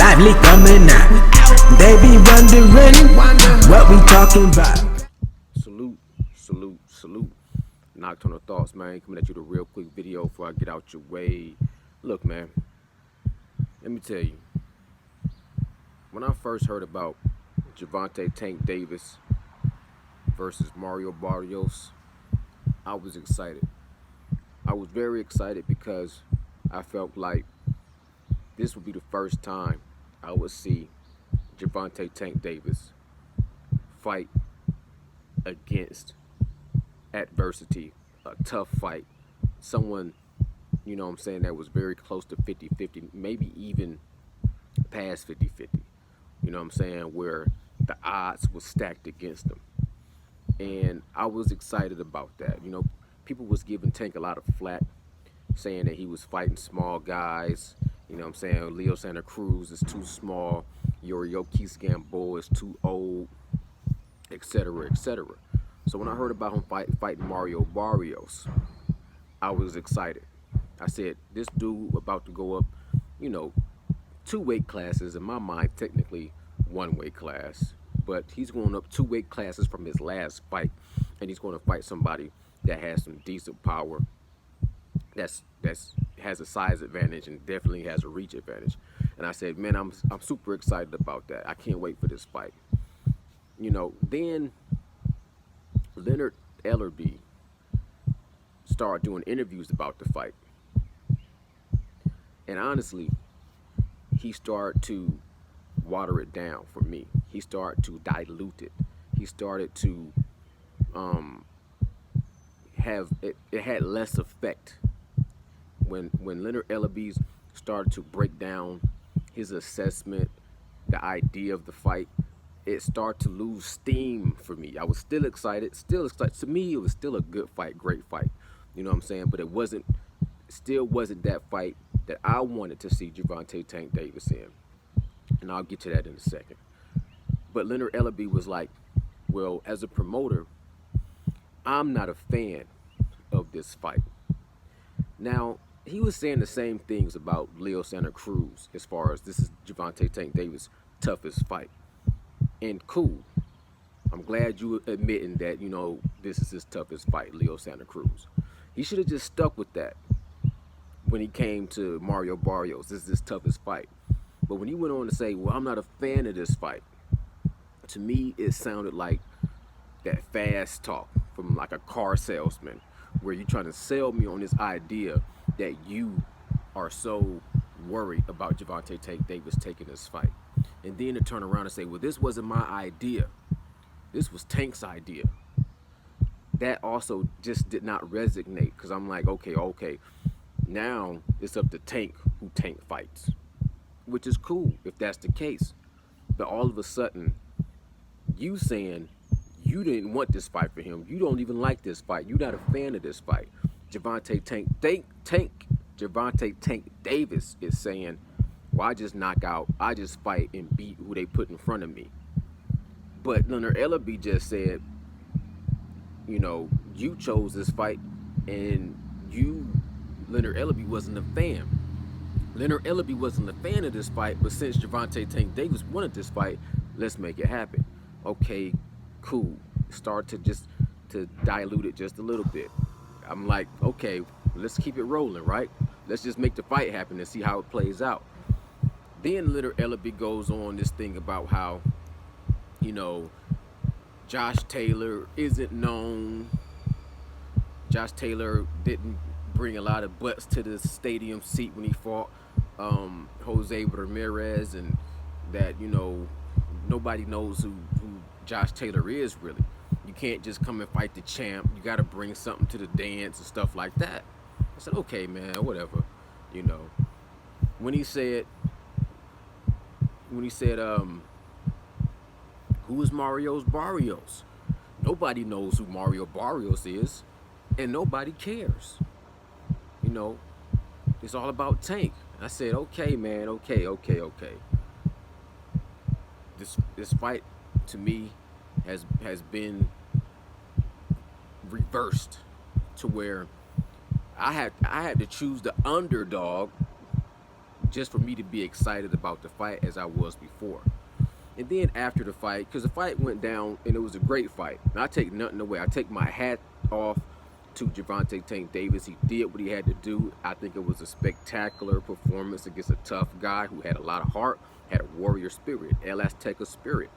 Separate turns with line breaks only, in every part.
lively coming out. They be wondering what we talking about.
Salute, salute, salute. Nocturnal Thoughts, man. Coming at you with a real quick video before I get out your way. Look, man, let me tell you. When I first heard about Gervonta Tank Davis versus Mario Barrios, I was excited. I was very excited because I felt like this would be the first time I would see Gervonta Tank Davis fight against adversity, a tough fight, someone, you know what I'm saying, that was very close to 50-50, maybe even past 50-50, you know what I'm saying, where the odds were stacked against them. And I was excited about that. You know, people was giving Tank a lot of flack, saying that he was fighting small guys, you know what I'm saying, Leo Santa Cruz is too small, Yuriorkis Gamboa is too old, etc., etc. So when I heard about him fighting Mario Barrios, I was excited. I said, this dude about to go up, you know, 2 weight classes, in my mind, technically 1 weight class, but he's going up 2 weight classes from his last fight, and he's going to fight somebody that has some decent power, that's has a size advantage and definitely has a reach advantage. And I said, man, I'm super excited about that. I can't wait for this fight. You know, then Leonard Ellerbe started doing interviews about the fight. And honestly, he started to water it down for me. He started to dilute it. He started to have it had less effect. When Leonard Ellerbe started to break down his assessment, the idea of the fight, it started to lose steam for me. I was still excited. To me, it was still a good fight, great fight. You know what I'm saying? But it still wasn't that fight that I wanted to see Gervonta Tank Davis in. And I'll get to that in a second. But Leonard Ellerbe was like, well, as a promoter, I'm not a fan of this fight. Now, he was saying the same things about Leo Santa Cruz as far as this is Gervonta Tank Davis' toughest fight. And cool. I'm glad you admitting that, you know, this is his toughest fight, Leo Santa Cruz. He should have just stuck with that when he came to Mario Barrios. This is his toughest fight. But when he went on to say, well, I'm not a fan of this fight, to me, it sounded like that fast talk from like a car salesman, where you're trying to sell me on this idea that you are so worried about Gervonta Tank Davis taking this fight. And then to turn around and say, well, this wasn't my idea. This was Tank's idea. That also just did not resonate, because I'm like, okay. Now it's up to Tank who Tank fights, which is cool if that's the case. But all of a sudden, you saying you didn't want this fight for him. You don't even like this fight. You're not a fan of this fight. Gervonta Tank Davis is saying, well, I just fight and beat who they put in front of me. But Leonard Ellerbe just said, you know, you chose this fight, and Leonard Ellerbe wasn't a fan. Leonard Ellerbe wasn't a fan of this fight, but since Gervonta Tank Davis wanted this fight, let's make it happen. Okay, cool. Start to dilute it just a little bit. I'm like, okay, let's keep it rolling, right? Let's just make the fight happen and see how it plays out. Then Leonard Ellerbe goes on this thing about how, you know, Josh Taylor isn't known. Josh Taylor didn't bring a lot of butts to the stadium seat when he fought Jose Ramirez, and that, you know, nobody knows who Josh Taylor is really. You can't just come and fight the champ. You got to bring something to the dance and stuff like that. I said, okay, man, whatever, you know. When he said, who is Mario Barrios? Nobody knows who Mario Barrios is, and nobody cares. You know, it's all about Tank. I said, okay, man, okay. This fight to me has been reversed to where I had to choose the underdog just for me to be excited about the fight as I was before. And then after the fight, because the fight went down and it was a great fight, and I take nothing away. I take my hat off to Gervonta Tank Davis. He did what he had to do. I think it was a spectacular performance against a tough guy who had a lot of heart, had a warrior spirit, El Azteca spirit.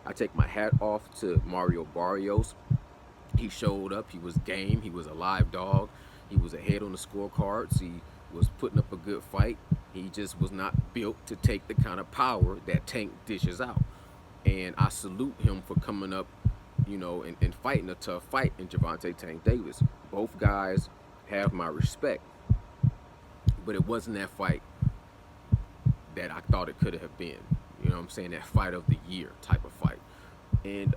I take my hat off to Mario Barrios. He showed up. He was game. He was a live dog. He was ahead on the scorecards. He was putting up a good fight. He just was not built to take the kind of power that Tank dishes out. And I salute him for coming up, and fighting a tough fight in Gervonta Tank Davis. Both guys have my respect. But it wasn't that fight that I thought it could have been. You know what I'm saying? That fight of the year type of fight. And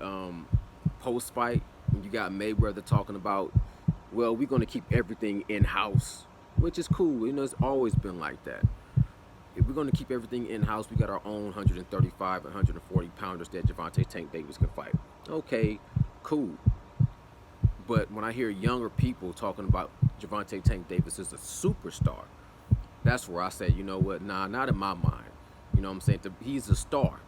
post-fight, you got Mayweather talking about, well, we're going to keep everything in-house, which is cool. It's always been like that. If we're going to keep everything in-house, we got our own 135 and 140 pounders that Gervonta Tank Davis can fight. Okay, cool. But when I hear younger people talking about Gervonta Tank Davis as a superstar, that's where I say, you know what, nah, not in my mind. You know what I'm saying? He's a star.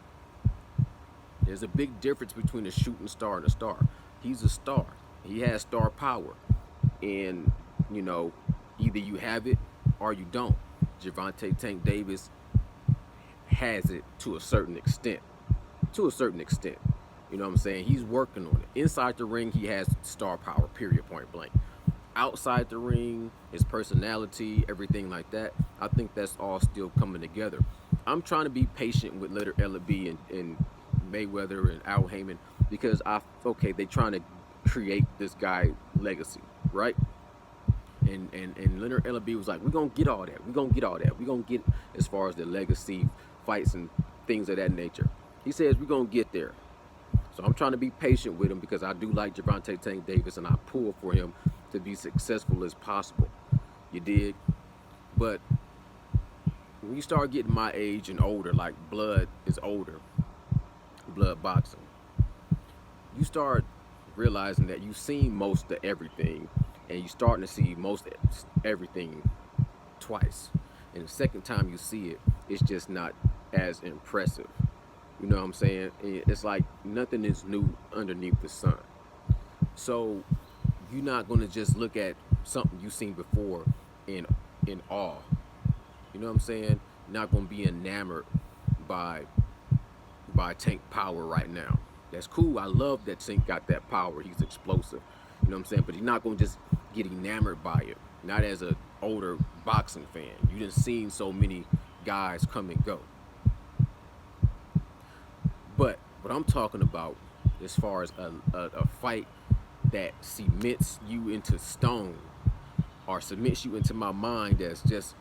There's a big difference between a shooting star and a star. He's a star. He has star power. And, either you have it or you don't. Gervonta Tank Davis has it to a certain extent. To a certain extent. You know what I'm saying? He's working on it. Inside the ring, he has star power, period, point blank. Outside the ring, his personality, everything like that, I think that's all still coming together. I'm trying to be patient with Leonard Ellerbe and Mayweather and Al Heyman because they trying to create this guy legacy, right? And Leonard Ellerbe was like, we're going to get all that. We're going to get all that. We're going to get as far as the legacy fights and things of that nature. He says we're going to get there. So I'm trying to be patient with him because I do like Gervonta Tank Davis and I pull for him to be successful as possible. You dig? But when you start getting my age and older, like blood is older, blood boxing, you start realizing that you've seen most of everything and you're starting to see most of everything twice. And the second time you see it, it's just not as impressive. You know what I'm saying? It's like nothing is new underneath the sun. So you're not going to just look at something you've seen before in awe. You know what I'm saying? Not going to be enamored by Tank power right now. That's cool. I love that Tank got that power. He's explosive. You know what I'm saying? But you're not going to just get enamored by it. Not as an older boxing fan. You done seen so many guys come and go. But what I'm talking about as far as a fight that cements you into stone or cements you into my mind as just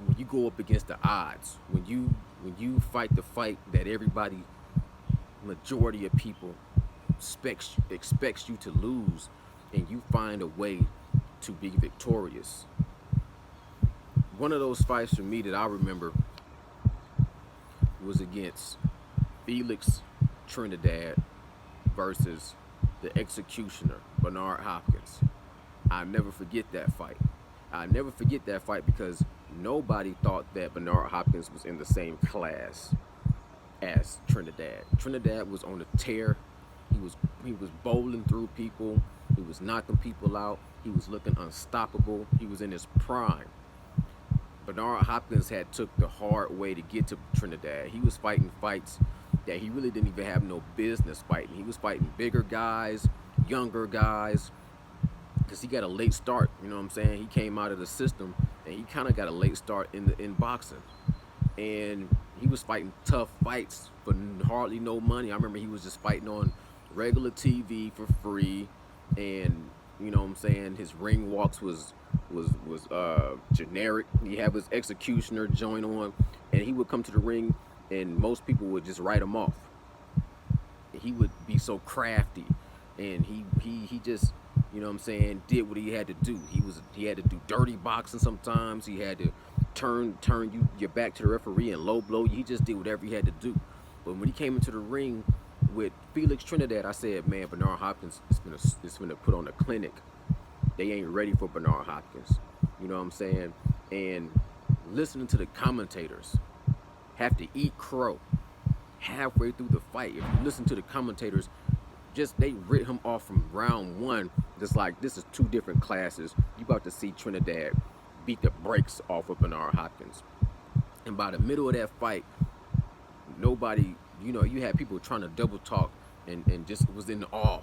when you go up against the odds, when you fight the fight that everybody, majority of people expects you to lose, and you find a way to be victorious. One of those fights for me that I remember was against Felix Trinidad versus the executioner, Bernard Hopkins. I'll never forget that fight. I'll never forget that fight because nobody thought that Bernard Hopkins was in the same class as Trinidad. Trinidad was on a tear. He was bowling through people. He was knocking people out. He was looking unstoppable. He was in his prime. Bernard Hopkins had took the hard way to get to Trinidad. He was fighting fights that he really didn't even have no business fighting. He was fighting bigger guys, younger guys, because he got a late start. You know what I'm saying? He came out of the system, and he kind of got a late start in boxing. And he was fighting tough fights for hardly no money. I remember he was just fighting on regular TV for free, and you know what I'm saying, his ring walks was generic. He had his executioner joint on, and he would come to the ring and most people would just write him off. He would be so crafty, and he just, you know what I'm saying, did what he had to do. He had to do dirty boxing sometimes. He had to turn your back to the referee and low blow you. He just did whatever he had to do. But when he came into the ring with Felix Trinidad, I said, man, Bernard Hopkins is gonna put on a clinic. They ain't ready for Bernard Hopkins. You know what I'm saying? and listening to the commentators have to eat crow halfway through the fight. If you listen to the commentators, they writ him off from round one, just like this is two different classes. You about to see Trinidad beat the brakes off of Bernard Hopkins. And by the middle of that fight, nobody, you had people trying to double talk and just was in awe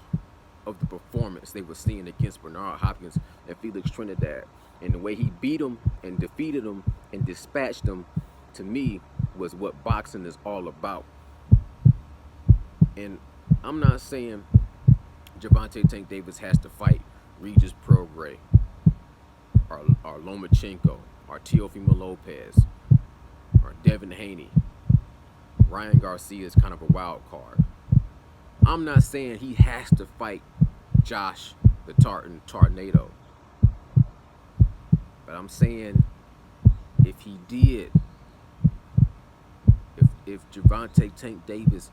of the performance they were seeing against Bernard Hopkins and Felix Trinidad. And the way he beat him and defeated him and dispatched him, to me, was what boxing is all about. And I'm not saying Gervonta Tank Davis has to fight Regis Prograis or Lomachenko or Teofimo Lopez or Devin Haney. Ryan Garcia is kind of a wild card. I'm not saying he has to fight Josh the Tartan Tornado. But I'm saying if he did, if Gervonta Tank Davis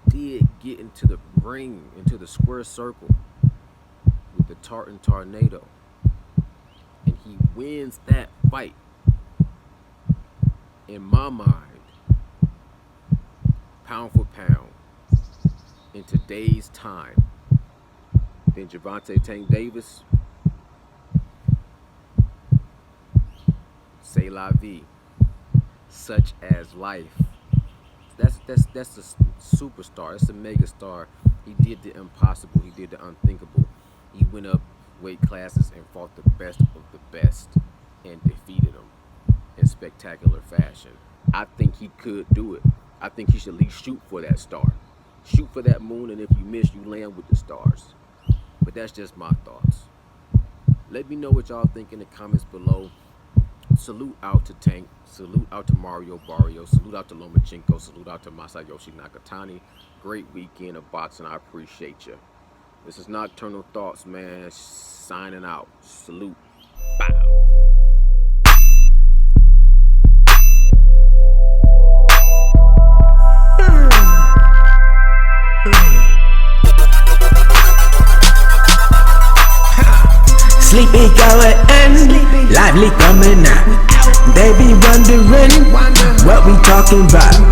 did get into the ring, into the square circle with the Tartan Tornado, and he wins that fight, in my mind, pound for pound, in today's time, then Gervonta Tank Davis, c'est la vie, such as life. That's a superstar. That's a mega star. He did the impossible. He did the unthinkable. He went up weight classes and fought the best of the best and defeated them in spectacular fashion. I think he could do it. I think he should at least shoot for that star. Shoot for that moon, and if you miss, you land with the stars. But that's just my thoughts. Let me know what y'all think in the comments below. Salute out to Tank. Salute out to Mario Barrio. Salute out to Lomachenko. Salute out to Masayoshi Nakatani. Great weekend of boxing. I appreciate you. This is Nocturnal Thoughts, man. Signing out. Salute. Bow.
Sleepy going in, lively coming out. They be wondering what we talking about.